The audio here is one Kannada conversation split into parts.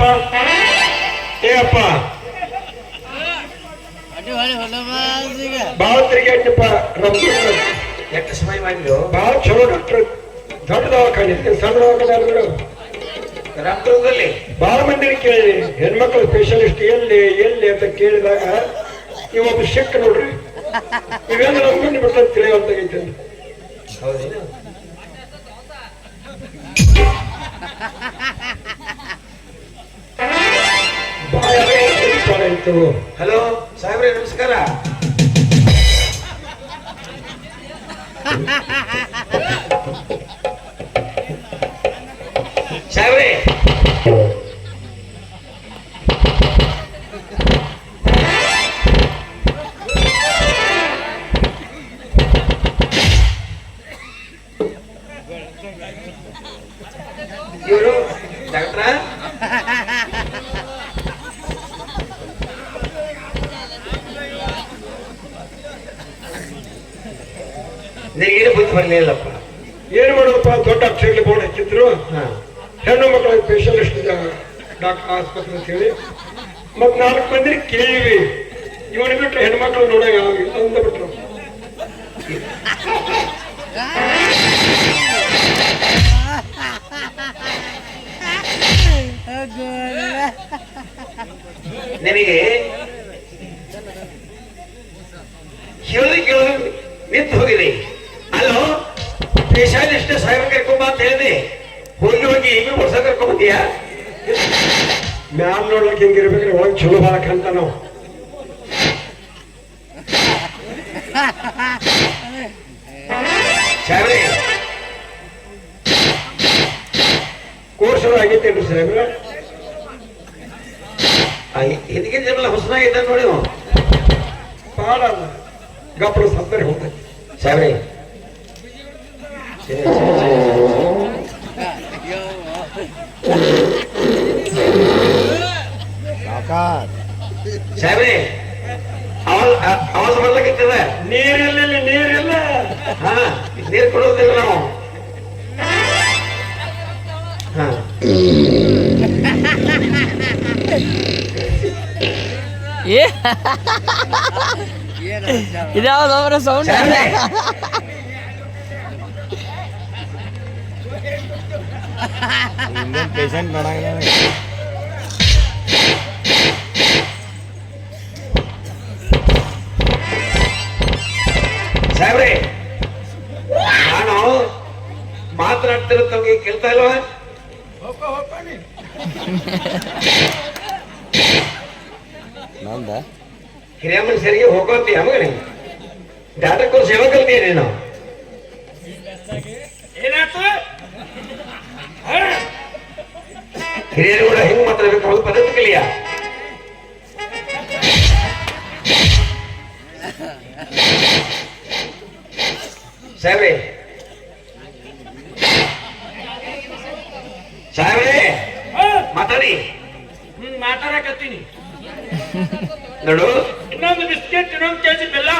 ಏ ಅಪ್ಪ ಭಾಳ ತಿರುಗಾಡ್ಯಪ್ಪ ಎಷ್ಟು ಸಮಯ ಮಾಡಿದ್ರು ಭಾಳ ಚಲೋ ಡಾಕ್ಟರ್ ದೊಡ್ಡ ದವಾಖಾನೆ ಸಣ್ಣ ದವಾಖಾನೆ ರಾಮದುರ್ಗದಲ್ಲಿ ಭಾಳ ಮಂದಿ ಕೇಳಿ ಹೆಣ್ಮಕ್ಳು ಸ್ಪೆಷಲಿಸ್ಟ್ ಎಲ್ಲಿ ಎಲ್ಲಿ ಅಂತ ಕೇಳಿದಾಗ ಇವೊಬ್ಬ ಸಿಕ್ಕ ನೋಡ್ರಿ ಇವೆಲ್ಲ ನಮ್ಕೊಂಡು ಬಿಡ್ತಾರೆ ತಿಳಿಯುವಂತಾಗೈತೆ ಹೌದೇನು ಹಲೋ ಸಾಹೇಬ್ರೆ ನಮಸ್ಕಾರ ಸಾಹೇಬ್ರೆ ಇವರು ಡಾಕ್ಟ್ರ ನಿನಗೇನು ಬುದ್ಧಿ ಬರಲಿಲ್ಲಪ್ಪ ಏನು ಮಾಡೋದಪ್ಪ ದೊಡ್ಡ ಅಕ್ಷರಲಿ ಬೋರ್ಡ್ ಹಾಕಿದ್ರು ಹೆಣ್ಣು ಮಕ್ಕಳ ಸ್ಪೆಷಲಿಸ್ಟ್ ಡಾಕ್ಟರ್ ಆಸ್ಪತ್ರೆ ಅಂತ ಹೇಳಿ ಮತ್ 4 ಮಂದಿ ಕೇಳಿವಿ ಇವನು ಬಿಟ್ರೆ ಹೆಣ್ಮಕ್ಳು ನೋಡಂಗ ಅಂತ ಬಿಟ್ರು ನಿನಗೆ ಹೇಳಿ ಕೇಳೋದು ನಿಂತು ಹೋಗಿದೆ ಅಲ್ಲೋ ಸ್ಪೆಷಲಿಸ್ಟ್ ಸಾಹೇಬ್ ಕರ್ಕೊಂಬ ಅಂತ ಹೇಳಿದೆ ಹೋಗಿ ಹೋಗಿ ಈಗ ಹೊಸ ಕರ್ಕೊಂಬಂದಿಯಾ ಮ್ಯಾಮ್ ನೋಡ್ಲಕ್ಕೆ ಹೆಂಗಿರ್ಬೇಕ್ರಿ ಒಳಗೆ ಚಲೋ ಬಾಳಕ್ ಅಂತ ನಾವು ಸಾಹೇಬ್ರೆ ಕೋರ್ಸ್ ಆಗೈತೇನ್ರಿ ಸಾಹೇಬ್ರ ಇದಕ್ಕಿಂತ ಹೊಸನಾಗಿದ್ದ ನೋಡಿ ಭಾಳ ಗಪ್ಪಳು ಸತ್ತರೆ ಹೋಗ್ತೈತಿ ಸಾಹೇಬ್ರೆ ಸಾಹೇಬ್ರೆ ಆವಾಜ್ ಬರ್ಲಿಕ್ಕಿರ್ತದ ನೀರಿಲ್ಲ ನೀರಿಲ್ಲ ಹಾ ನೀರು ಕೊಡೋದಿಲ್ಲ ನಾವು ಹಾ ಇದ್ಯಾವ್ದು ಅವರ ಸೌಂಡ್ ಪೇಷಂಟ್ ನೋಡಂಗ ಸಾಹೇಬ್ರೆ ನಾನು ಮಾತನಾಡ್ತಿರೋ ತಮಗೆ ಕೇಳ್ತಾ ಇಲ್ವಾ ನಂದ ಹಿರಿಯ ಮನುಷ್ಯರಿಗೆ ಹೋಗೋತಿ ಮಗನೇ ಡಾಕ್ಟರ್ ಕೋರ್ಸ್ ಯಾವಾಗ ಕಲ್ತೀಯ ನೀನು ಹಿರಿಯರು ಕೂಡ ಹೆಂಗ್ ಮಾತಾಡ್ಬೇಕು ಅವ್ರ ಪದ್ಧತಿ ಕಲಿಯ ಸಾಹೇಬ್ರೆ ಸಾಹೇಬ್ರೆ ಮಾತಾಡಿ ಮಾತಾಡಕತ್ತೀನಿ ನೋಡು ಇನ್ನೊಂದು ಬಿಸ್ಕೆಟ್ ಇನ್ನೊಂದು ಕೆಜಿ ಬೆಲ್ಲ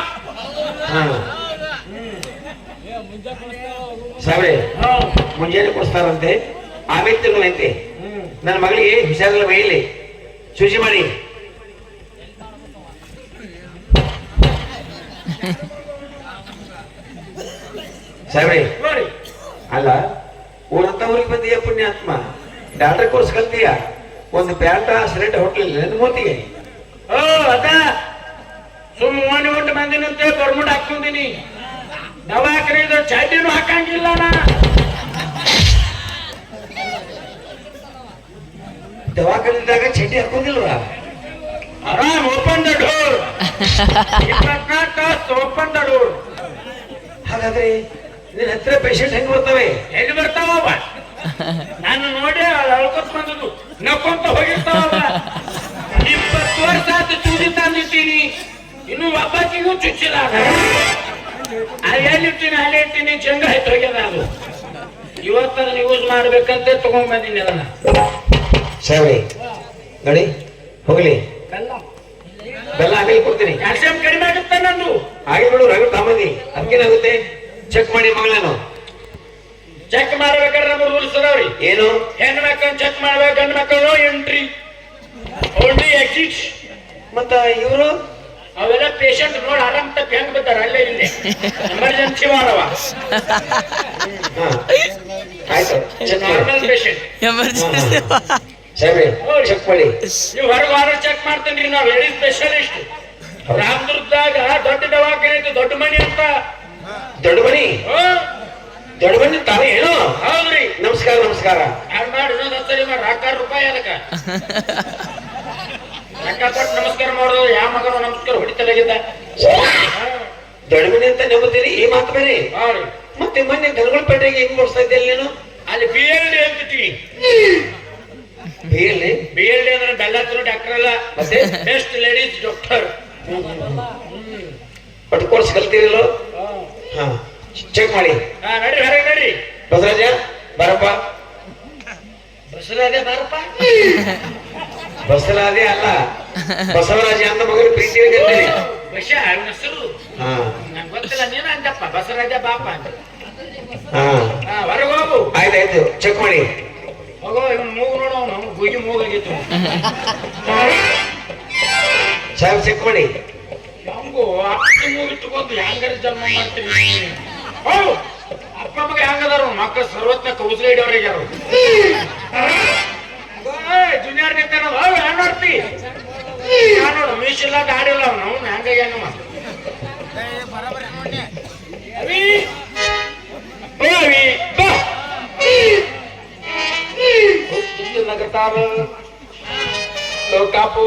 ಸಾಹೇಬ್ರೆ ಮುಂಜಾನೆ ಕೊಡಿಸ್ತಾರಂತೆ ಆಮೇಲೆ ತಿಂಗಳಂತೆ ನನ್ನ ಮಗಳಿಗೆ ಹುಷಾರಿಲ್ಲ ಮೈಯಲ್ಲಿ ಶುಚಿ ಮಾಡಿ ಸಾಹೇಬ್ರೆ ಅಲ್ಲ ಊರಂತ ಊರಿಗೆ ಬಂದೀಯ ಪುಣ್ಯಾತ್ಮ ಡಾಕ್ಟರ್ ಕೋರ್ಸ್ ಕಲ್ತೀಯ ಒಂದು ಪ್ಯಾಂಟ ಸಿಲೆಂಟ್ ಹೋಟ್ಲಿಲ್ಲ ನನ್ನ ಮೂತಿಗೆ ಅದ ಸುಮ್ಮನೆ ಒಂದು ಮಂದಿನಂತೆ ಬರ್ಮುಡ್ ಹಾಕೊಂದಿನಿ ದವಾಖಾನೆ ಚಾಟಿನೂ ಹಾಕಂಗಿಲ್ಲ ನಾ ದವಾಖಾನಿದಾಗ ಚಡ್ಡಿ ಹಾಕೋದಿಲ್ವಾ ಆರಾಮ್ ಓಪನ್ ದ ಡೋರ್ 24 ತಾಸು ಓಪನ್ ದ ಡೋರ್ ಹಾಗಾದ್ರೆ ನಿನ್ನ ಹತ್ರ ಪೇಷಂಟ್ ಹೆಂಗ್ ಬರ್ತವೆ ಎಲ್ಲಿ ಬರ್ತಾವ ನಾನು ನೋಡಿ ಅಳ್ಕೊತ್ ಬಂದದು ನಕ್ಕೊಂತ ಹೋಗಿರ್ತಾವ 20 ವರ್ಷ ಆಯ್ತು ಚೂಡಿ ತಂದಿರ್ತೀನಿ ಇನ್ನು ಒಬ್ಬಾಕಿಗೂ ಚುಚ್ಚಿಲ್ಲ ಎಲ್ಲಿರ್ತೀನಿ ಅಲ್ಲೇ ಇರ್ತೀನಿ ಚಂಗ ಆಯ್ತು ಹೋಗ್ಯದ ಅದು ಇವತ್ತದನ್ನ ಯೂಸ್ ಮಾಡ್ಬೇಕಂತ ತಗೊಂಡ್ ಬಂದಿನಿ ಅದನ್ನ ಸಾಹೇಬ್ರೆ ನೋಡಿ ಹೋಗ್ಲಿ ಬೆಲ್ಲ ಆಮೇಲೆ ಕೊಡ್ತೀನಿ ಕ್ಯಾಲ್ಸಿಯಂ ಕಡಿಮೆ ಆಗುತ್ತೆ ನಂದು ಹಾಗೆ ನೋಡು ರವಿ ತಾಮದಿ ಅದಕ್ಕೇನಾಗುತ್ತೆ ಚೆಕ್ ಮಾಡಿ ಮಗಳೇನು ಚೆಕ್ ಮಾಡ್ಬೇಕಾದ್ರೆ ನಮ್ಮ ರೂಲ್ಸ್ ಅದಾವ್ರಿ. ಏನು? ಹೆಣ್ಣು ಮಕ್ಕಳನ್ನ ಚೆಕ್ ಮಾಡ್ಬೇಕು, ಗಂಡು ಮಕ್ಕಳು ಎಂಟ್ರಿ, ಓನ್ಲಿ ಎಕ್ಸಿಟ್. ಮತ್ತ ಇವರು ಅವೆಲ್ಲ ಪೇಷಂಟ್ ನೋಡಿ ಆರಾಮ್ ತಪ್ಪ ಹೆಂಗ್ ಬರ್ತಾರ ಅಲ್ಲೇ ಇಲ್ಲೇ ಎಮರ್ಜೆನ್ಸಿ ಮಾಡವ. ಆಯ್ತು, ನಾರ್ಮಲ್ ಪೇಷಂಟ್ ಸಾಹೇಬ್ರೆ ಚೆಕ್ ಮಾಡಿ. ನೀವು ಹೊರಗೆ ವಾರ ಚೆಕ್ ಮಾಡ್ತೇನ್ರಿ. ನಾವು ಲೇಡಿ ಸ್ಪೆಷಲಿಸ್ಟ್. ರಾಮದುರ್ಗದಾಗ ದೊಡ್ಡ ದವಾಖಾನೆ ಐತಿ, ದೊಡ್ಡ ಮನಿ ಅಂತ. ದೊಡ್ಡ ಮನಿ? ದೊಡ್ಡ ಮನಿ ತಾನೇ ಏನು? ಹೌದ್ರಿ. ನಮಸ್ಕಾರ ನಮಸ್ಕಾರ. ಯಾರು ಮಾಡಿ ಇನ್ನೊಂದು ಸರಿ ಮಾಡಿ ರೊಕ್ಕ ರೂಪಾಯಿ ಅದಕ್ಕ ರೊಕ್ಕ ಕೊಟ್ಟು ನಮಸ್ಕಾರ ಮಾಡೋದು. ಯಾವ ಮಗನ ನಮಸ್ಕಾರ ಹೊಡಿತಲಾಗಿದ್ದ. ದೊಡ್ಡ ಮನಿ ಅಂತ ನಂಬುತ್ತೀರಿ? ಈ ಮಾತು ಬೇರೆ. ಹೌದ್ರಿ. ಮತ್ತೆ ಮೊನ್ನೆ ದನಗಳ ಪೇಟೆಗೆ ಹೆಂಗ್ ಓಡಿಸ್ತಾ ಇದ್ದೆ ನೀನು? ಅಲ್ಲಿ BLD ಅಂತೀವಿ. BLD ಅಂದ್ರೆ ಬೆಲ್ಲತ್ರ ಡಾಕ್ಟರ್ ಅಲ್ಲ, ಮತ್ತೆ ಬೆಸ್ಟ್ ಲೇಡೀಸ್ ಡಾಕ್ಟರ್. ಒಟ್ಟು ಕೋರ್ಸ್ ಕಲ್ತಿರಲ್ಲ? ಹಾ, ಚೆಕ್ ಮಾಡಿ. ನಡ್ರಿ ಹೊರಗೆ ನಡ್ರಿ. ಬಸವರಾಜ ಬರಪ್ಪ. ಬಸವರಾಜ ಬಾರಪ್ಪ. ಬಸವರಾಜ ಅಲ್ಲ, ಬಸವರಾಜ ಅಂತ ಮಗನ ಪ್ರೀತಿ ಹೇಳ್ತೀನಿ. ಬಸ ಅವನ ಹೆಸರು ನಂಗೆ ಗೊತ್ತಿಲ್ಲ. ನೀನು ಅಂತಪ್ಪ ಬಸವರಾಜ ಬಾಪ ಅಂತ. ಹೊರಗೆ ಹೋಗು. ಆಯ್ತಾಯ್ತು, ಚೆಕ್ ಮಾಡಿ. ಹೋಗೋ, ಇವನ್ ಮೂಗು ನೋಡು, ಅವನು ಗುಗಿ ಮೂಗಾಗಿತ್ತು. ಸಾಹೇಬ್ ಚೆಕ್ ಮಾಡಿ. ಹಂಗು ಅಪ್ಪ ಮೂಗಿಟ್ಟುಕೊಂಡು ಹೆಂಗಾರ ಜನ್ಮ ಮಾಡ್ತೀರಿ? ಅಪ್ಪ ಮಗ ಹೆಂಗದಾರ ಮಕ್ಕಳು ಸರ್ವತ್ನ ಕೌಸಲ ಹಿಡಿಯವ್ರಿಗೆ ಯಾರು ಜೂನಿಯರ್ ನಿಂತ ಹೆಂಗ್ ನೋಡ್ತಿ? ನೋಡು ಮೀಶಿಲ್ಲ ಗಾಡಿಲ್ಲ ಅವ್ನು ಹೆಂಗ ಹೆಂಗ ಮಾಡ ಅವಿ ಅವಿ ಬಾ ನಗತಾರ ಕಾಪು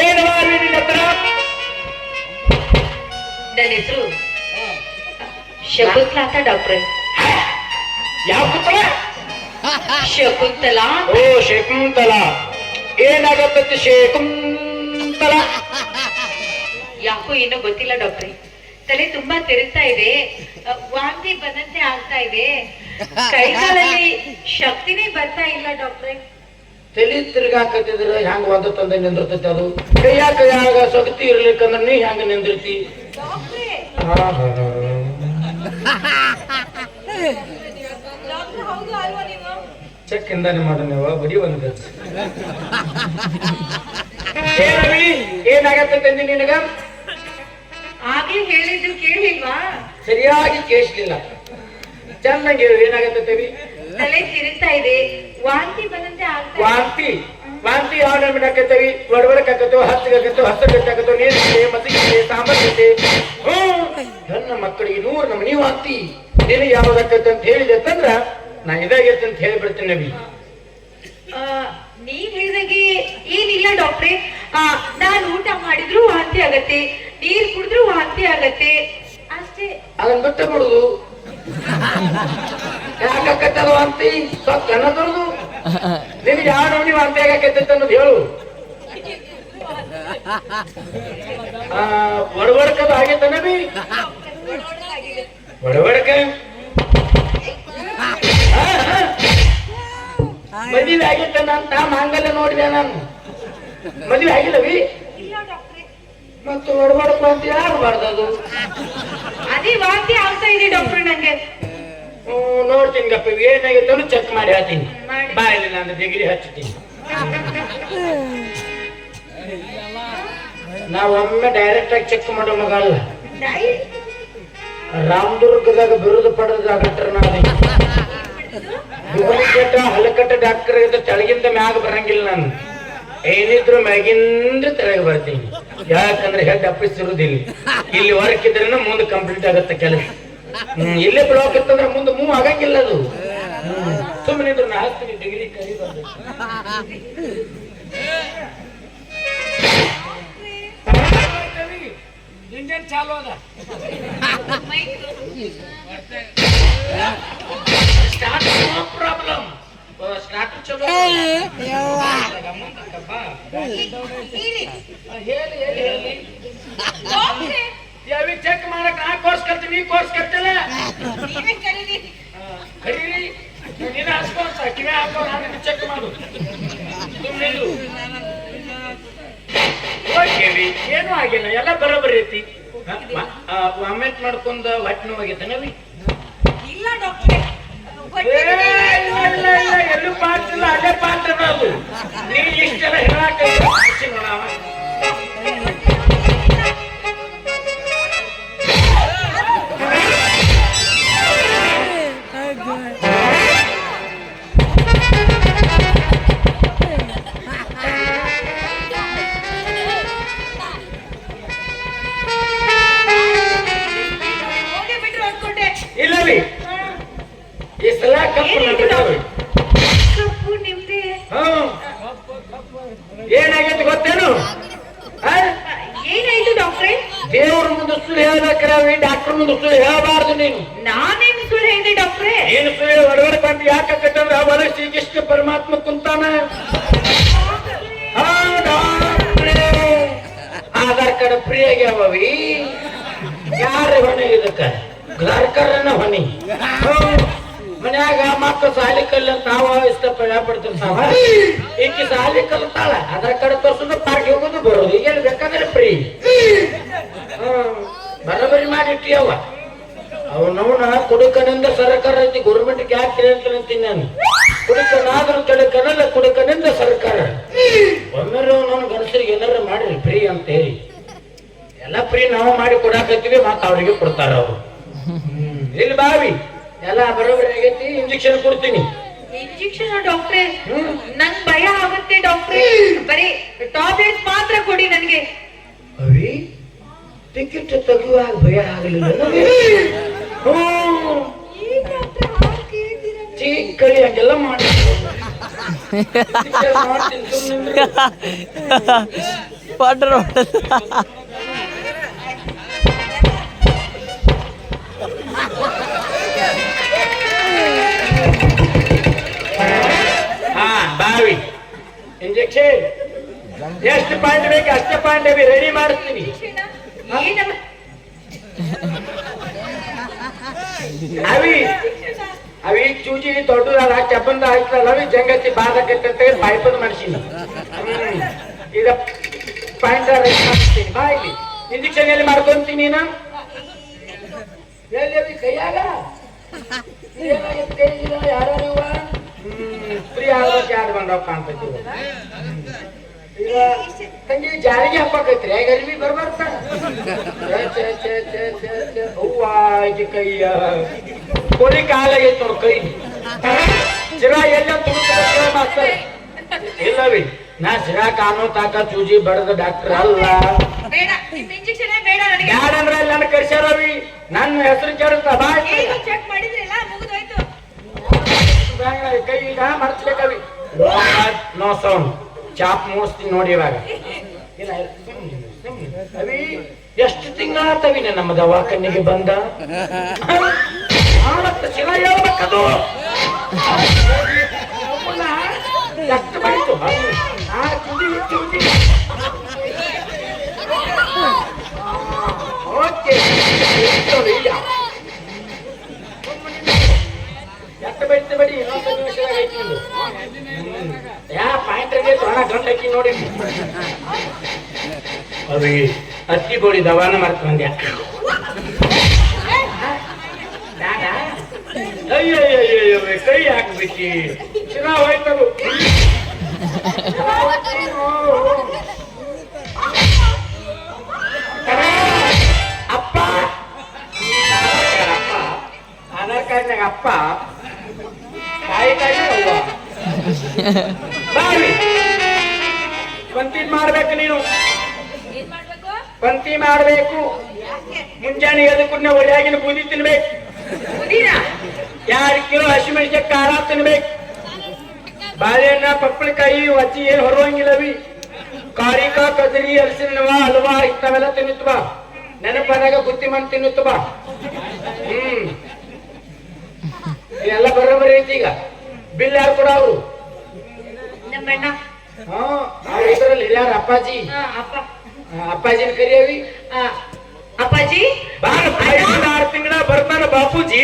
ಏನು ನಿನ್ನ ಹತ್ರ? ನನ್ನ ಹೆಸರು ಶಕುಂತಲಾ ಅಂತ ಡಾಕ್ಟ್ರೆ. ಯಾವ ಪುತ್ರ? ಶಕುಂತಲಾ. ಓ ಶಕುಂತಲಾ. ಏನಾಗತ್ತೆ ಶಕುಂತಲಾ? ಯಾಕೋ ಏನೋ ಗೊತ್ತಿಲ್ಲ ಡಾಕ್ಟ್ರೆ. ತಲೆ ತುಂಬಾ ತಿರುಗ್ತಾ ಇದೆ, ವಾಂತಿ ಬಂದಂತೆ ಆಗ್ತಾ ಇದೆ, ಕೈಗಾಲಲ್ಲಿ ಶಕ್ತಿನೇ ಬರ್ತಾ ಇಲ್ಲ ಡಾಕ್ಟ್ರೆ. ತಲೆ ತಿರ್ಗಾಕತ್ತಿದ್ರ ಹೆಂಗ ಒಂದು ತಂದೆ ನಿಂದಿರ್ತೈತಿ. ಅದು ಕೈಯಾಗ ಶಕ್ತಿ ಇರ್ಲಿಕ್ಕಂದ್ರ ನೀ ಹೆಂಗ ನಿಂದಿರ್ತಿ? ಚೆಕ್ ಇಂದಾನೆ ಮಾಡ ನೀವು ಬರೀ ಒಂದು ಏನಾಗತ್ತೆ ನಿನಗ? ಆಗ್ಲೇ ಹೇಳಿದ್ರು ಕೇಳಿಲ್ವಾ? ಸರಿಯಾಗಿ ಕೇಳಿಸ್ಲಿಲ್ಲ. ಚೆನ್ನಾಗಿ ಏನಾಗತ್ತೆ? ತಲೆ ತಿರುಗ್ತಾ ಇದೆ, ವಾಂತಿ ಬಂದಂತೆ ಆಗ್ತಾ ಇದೆ. ವಾಂತಿ ವಾಂತಿ ಯಾವ ನಮ್ಗೆ ಹಾಕತ್ತೇವಿ? ಒಡಬಡಕಾಕತ್ತೋ, ಹಚ್ಚಗಾಕತ್ತೋ, ಹಸಗಟ್ಟಾಕತ್ತೋ, ನೀರಿದೆ, ಮಸಗಿದೆ, ಸಾಂಬಾರಿದೆ. ನನ್ನ ಮಕ್ಕಳಿಗೆ 100 ನಮನಿ ವಾಂತಿ. ನಿನಗೆ ಯಾವ್ದಾಕತ್ತೆ ಅಂತ ಹೇಳಿದೆ ಅಂತಂದ್ರ ನಾ ಇದಾಗೈತೆ ಅಂತ ಹೇಳಿಬಿಡ್ತೀನಿ. ನವಿ ನೀವ್ ಹೇಳಿದಾಗೆ ಏನಿಲ್ಲ ಡಾಕ್ಟ್ರೆ. ನಾನ್ ಊಟ ಮಾಡಿದ್ರು ವಾಂತಿ ಆಗತ್ತೆ, ನೀರ್ ಕುಡಿದ್ರು ವಾಂತಿ ಆಗತ್ತೆ, ಅಷ್ಟೇ. ಅದನ್ನ ಬಿಟ್ಟ ಬಿಡುದು. ಯಾಕತ್ತದ ವಾಂತಿ? ಸ್ವಲ್ಪ ಅನ್ನೋದು ನಿಮ್ಗೆ ಯಾವ ನಮನಿ ವಾಂತಿ ಆಗತ್ತೆ ಅನ್ನೋದು ಹೇಳು. ಒಡಬಡ್ಕದು ಆಗೈತೆ ನಬಿ? ಒಡಬಡ್ಕ ಮದುವೆ ಆಗಿತ್ತ ಅಂತ ಮಾಂಗಲ್ಯ ನೋಡಿದೆ ನಾನು. ಮದುವೆ ಆಗಿಲ್ಲವಿ? ಮತ್ತು ಒಡಬಡ್ಕ ಅಂತ ಯಾರು ಮಾಡ್ದದು? ಅದೇ ವಾಂತಿ ಆಗ್ತಾ ಇದೆ ಡಾಕ್ಟ್ರೆ ನಂಗೆ. ನೋಡ್ತೀನಿ ಗಪ್ಪ, ಏನಾಗಿತ್ತು ಚೆಕ್ ಮಾಡಿ ಹೇಳ್ತೀನಿ. ಬಾಯಲ್ಲಿ ನಾನು ಡಿಗ್ರಿ ಹಚ್ತೀನಿ. ನಾವು ಒಮ್ಮೆ ಡೈರೆಕ್ಟ್ ಆಗಿ ಚೆಕ್ ಮಾಡೋ ಮಗ ಅಲ್ಲ. ರಾಮದುರ್ಗದಾಗ ಬಿರುದು ಪಡೆದ ಡಾಕ್ಟರ್ ನಾನು. ಹಲಕಟ್ಟ ಡಾಕ್ಟರ್ ತೆಳಗಿಂದ ಮ್ಯಾಗ ಬರಂಗಿಲ್ಲ ನಾನು. ಏನಿದ್ರು ಮ್ಯಾಗಿಂದ ತೆಳಗೆ ಬರ್ತೀನಿ. ಯಾಕಂದ್ರೆ ಹೆಡ್ ಆಫೀಸ್ ಇರುದಿಲ್ಲ. ಇಲ್ಲಿ ವರ್ಕ್ ಇದ್ರೆ ಮುಂದೆ ಕಂಪ್ಲೀಟ್ ಆಗತ್ತೆ ಕೆಲಸ. ಇಲ್ಲೇ ಬ್ಲಾಕ್ ಇರ್ತಂದ್ರೆ ಮುಂದೆ ಮೂವ್ ಆಗಂಗಿಲ್ಲ ಅದು. ಸುಮ್ಮನೆ ಇದ್ರು ನಾ ಹಾಕ್ತೀನಿ ಡಿಗ್ರಿ ಕೈ ಇಂಜನ್ ಚಾಲು ಅದ. ಪ್ರಾಬ್ಲಮ್ ಸ್ಟಾರ್ಟ್ ಚಲೋ. ಹೇಳಿ ಚೆಕ್ ಮಾಡಕ್ ನಾ ಕೋರ್ಸ್ ಕಲ್ತೀನಿ, ನೀ ಕೋರ್ಸ್ ಕಲ್ತಿಲ್ಲ. ಕರೀರಿ, ನೀನು ಹಾಸ್ಕೊಂತ ಕಿವಿ ಹಾಕೋ, ನಾನು ಚೆಕ್ ಮಾಡು. ಏನು ಆಗಿಲ್ಲ, ಎಲ್ಲ ಬರೋಬರಿ ಐತಿ. ವಾಮೆಂಟ್ ಮಾಡ್ಕೊಂಡ ಹೊಟ್ಟೆ ನೋವಾಗೈತೆ ನವಿ. ಎಲ್ಲೂ ಪಾಠ ಇಲ್ಲ, ಅಲ್ಲೇ ಪಾಠ ಅದು. ನೀ ಇಷ್ಟೆಲ್ಲ ಹೇಳಾಕ ನೋಡವ. ಇಲ್ಲವಿ ಈ ಸಲ ಕಪ್ಪು ನಿಮ್ದೆ. ಏನಾಗೈತಿ ಗೊತ್ತೇನು? ಏನಾಯ್ತು ಡಾಕ್ಟ್ರೆ? ದೇವ್ರ ಮುಂದೆ ಸುಳ್ಳು ಹೇಳ್ಬೇಕ್ರವಿ, ಡಾಕ್ಟರ್ ಮುಂದೆ ಸುಳ್ಳು ಹೇಳಬಾರ್ದು ನೀನು. ನಾನೇನು ಸುಳ್ಳು ಹೇಳಿದೆ ಡಾಕ್ಟ್ರೆ? ಏನು ಸುಳ್ಳು ಹೊರಗಡೆ ಬಂದು ಯಾಕಂದ್ರೆ ಅವರ ಶ್ರೀಕೃಷ್ಣ ಪರಮಾತ್ಮ ಕುಂತಾನ. ಆಧಾರ್ ಕಾರ್ಡ್ ಫ್ರೀ ಆಗ್ಯಾವವಿ. ಯಾರ ಹೊಣೆ ಇದಕ್ಕ? ಗ್ರಾಹಕರನ್ನ ಹೊಣೆ. ಮನ್ಯಾಗ ಮಕ್ಕಳು ಸಾಲಿ ಕಲ್ಲ ತಾವ ಇಷ್ಟಪಡ್ತಿರ್ತಾವ. ಈಕಿ ಸಾಲಿ ಕಲ್ತಾಳ, ಆಧಾರ್ ಕಾರ್ಡ್ ತೋರ್ಸೋದು ಪಾರ್ಟಿ ಹೋಗೋದು ಬರೋದು, ಈಗ ಬೇಕಾದ್ರೆ ಫ್ರೀ. ಬರಬರಿ ಮಾಡಿಟ್ಟಿ ಅವ ಅವನವನ ಕುಡುಕನಿಂದ ಸರ್ಕಾರ ಐತಿ. ಗೌರ್ಮೆಂಟ್ ಯಾಕೆ ಅಂತೀನಿ ನಾನು? ಕುಡುಕನಾದ್ರೂ ಕೆಡುಕನಲ್ಲ, ಕುಡುಕನಿಂದ ಸರ್ಕಾರ. ಒಮ್ಮೆ ನಾನು ಗಣಸರಿಗೆ ಏನಾರು ಮಾಡ್ರಿ ಫ್ರೀ ಅಂತ ಹೇಳಿ ಎಲ್ಲ ಫ್ರೀ ನಾವು ಮಾಡಿ ಕೊಡಾಕತ್ತೀವಿ, ಮತ್ತ ಅವ್ರಿಗೆ ಕೊಡ್ತಾರ ಅವರು. ಇಲ್ಲಿ ಬಾವಿ ಎಲ್ಲ ಬರೋಬರಿ ಆಗೈತಿ. ಇಂಜೆಕ್ಷನ್ ಕೊಡ್ತೀನಿ. ಇಂಜೆಕ್ಷನ್ ಡಾಕ್ಟ್ರೆ? ನಂಗ್ ಭಯ ಆಗುತ್ತೆ ಡಾಕ್ಟ್ರೆ. ಬರೀ ಟಾಬ್ಲೆಟ್ಸ್ ಮಾತ್ರ ಕೊಡಿ ನನಗೆ. ಅವಿ ಟಿಕೆಟ್ ತೆಗೆಯುವಾಗ ಭಯ ಆಗಲಿಲ್ಲ. ಚಿಕ್ಕಳಿ ಹಂಗೆಲ್ಲ ಮಾಡಿ ಪಾಟ್ರ ಬಾವಿ ಇಂಜೆಕ್ಷನ್ ಎಷ್ಟು ಪಾಯಿಂಟ್ ಬೇಕು ಅಷ್ಟೇ ಪಾಯಿಂಟ್ ರೆಡಿ ಮಾಡಿಸ್ತೀನಿ. ಅವಿ ಅವಿ ಚೂಚಿ ದೊಡ್ಡದಲ್ಲ, ಚಪ್ಪಂದ ಹಾಕ್ತಲ್ಲ, ಅವಿ ಜಂಗತಿ ಬಾಧಕತ್ತೆ ಪಾಯ್ಪದ ಮನುಷ್ಯನ. ಈಗ ಪಾಯಿಂಟ್ ರೆಡಿ ಮಾಡಿಸ್ತೀನಿ. ಬಾ ಇಲ್ಲಿ ಇಂಜೆಕ್ಷನ್ ಎಲ್ಲಿ ಮಾಡ್ಕೊಂತೀನಿ ನೀನು? ಎಲ್ಲಿ ಕೈಯಾಗ ಯಾರು ಫ್ರೀ ಆಗೋಕೆ ಯಾರು ಬಂದವ ಕಾಣ್ತೈತಿ. ಈಗ ತಂಗಿ ಜಾರಿಗೆ ಹಬ್ಬಕೈತ್ರಿ, ಈಗ ಅರಿವಿ ಬರ್ಬಾರ್ದ. ಹೂವಾ ಕೈಯ ಕೊಡಿ ಕಾಲಾಗೈತಿ ನೋಡ್ ಕೈ. ಸಿರಾ ಎಲ್ಲ ತುಡುಕ ಮಾಸ್ತರ್ ಇಲ್ಲವಿ. ನಾ ಸಿರಾ ಕಾನೋ ತಾಕ ಚೂಜಿ ಬಡದ ಡಾಕ್ಟರ್ ಅಲ್ಲ. ಬ್ಯಾಡ ಅಂದ್ರ ಎಲ್ಲ ನನ್ನ ಕರ್ಸ್ಯಾರವಿ. ನನ್ನ ಹೆಸರು ಕೇಳುತ್ತ ಬಾ. ಚೆಕ್ ಮಾಡಿದ್ರಲ್ಲ, ಮುಗಿದೋಯ್ತು. ಕೈ ಈಗ ಮರ್ಸ್ಬೇಕವಿ. ನೋ ಸೌಂಡ್ ಚಾಪ್ ಮೂಸ್ತೀನಿ ನೋಡಿ ಇವಾಗ. ಅವಿ ಎಷ್ಟು ತಿಂಗಳಾತವಿ ನಮ್ಮ ದವಾಖಾನೆಗೆ ಬಂದ? ಶಿವ ಹೇಳ್ಬೇಕದು. ಎಷ್ಟು ಬಂತು? ಓಕೆ ಎಷ್ಟು ಬೈತೆ ಬಡಿ. ಇನ್ನೊಂದು ನಿಮಿಷ ಐತಿ ಯಾ ಪಾಯಿಂಟ್ಗೆ ತೊಣ ಗಂಟು ಹಾಕಿ ನೋಡಿ. ಅವಿ ಅತ್ತಿ ಗೋಡಿ ದವಾನ ಮಾಡ್ಕೊಂಡ್ಯಾ? ಅಯ್ಯಯ್ಯಯ್ಯೋ ಕೈ ಹಾಕ್ಬಿಟ್ಟಿ. ಚಿನ್ನ ಹೋಯ್ತರು. ಅಪ್ಪ ಆಧಾರ್ ಕಾರ್ಡ್ನಾಗ ಅಪ್ಪ, ತಾಯಿ ಕಾರ್ಡ್ನಾಗ ಅವ್ವ. ಬಾವಿ ಪಂಕ್ತಿ ಮಾಡ್ಬೇಕು ನೀನು. ಪಂಕ್ತಿ ಮಾಡ್ಬೇಕು. ಮುಂಜಾನೆ ಎದಕ್ಕೂ ಒಳ್ಳೆಯಾಗಿನ ಬೂದಿ ತಿನ್ಬೇಕು. 2 ಕಿಲೋ ಹಸಿಮೆಣಸಿನ ಖಾರ ತಿನ್ಬೇಕು. ಬಾಳೆಹಣ್ಣ ಪಪ್ಪಳಕಾಯಿ ವಚ್ಚಿ ಏನ್ ಹೊರುವಂಗಿಲ್ಲವಿ. ಕಾರಿಕಾ ಕದರಿ ಹಲಸಿನವ ಹಲ್ವಾ ಇಂಥವೆಲ್ಲ ತಿನ್ನುತ್ತವ. ನೆನಪನಾಗ ಬುತ್ತಿ ಮಾಡಿ ತಿನ್ನುತ್ತವ. ಇದೆಲ್ಲ ಬರೋಬರಿ ಐತಿ. ಈಗ ಬಿಲ್ ಯಾರು ಕೊಡ? ಅವರು ನಮ್ಮಣ್ಣ. ಇದರಲ್ಲಿ ಹಿರಿಯಾರ ಅಪ್ಪಾಜಿ. ಅಪ್ಪಾಜಿನ ಕರಿಯವಿ. ಅಪ್ಪಾಜಿ 5-6 ತಿಂಗಳ ಬರ್ತಾನ ಬಾಪೂಜಿ.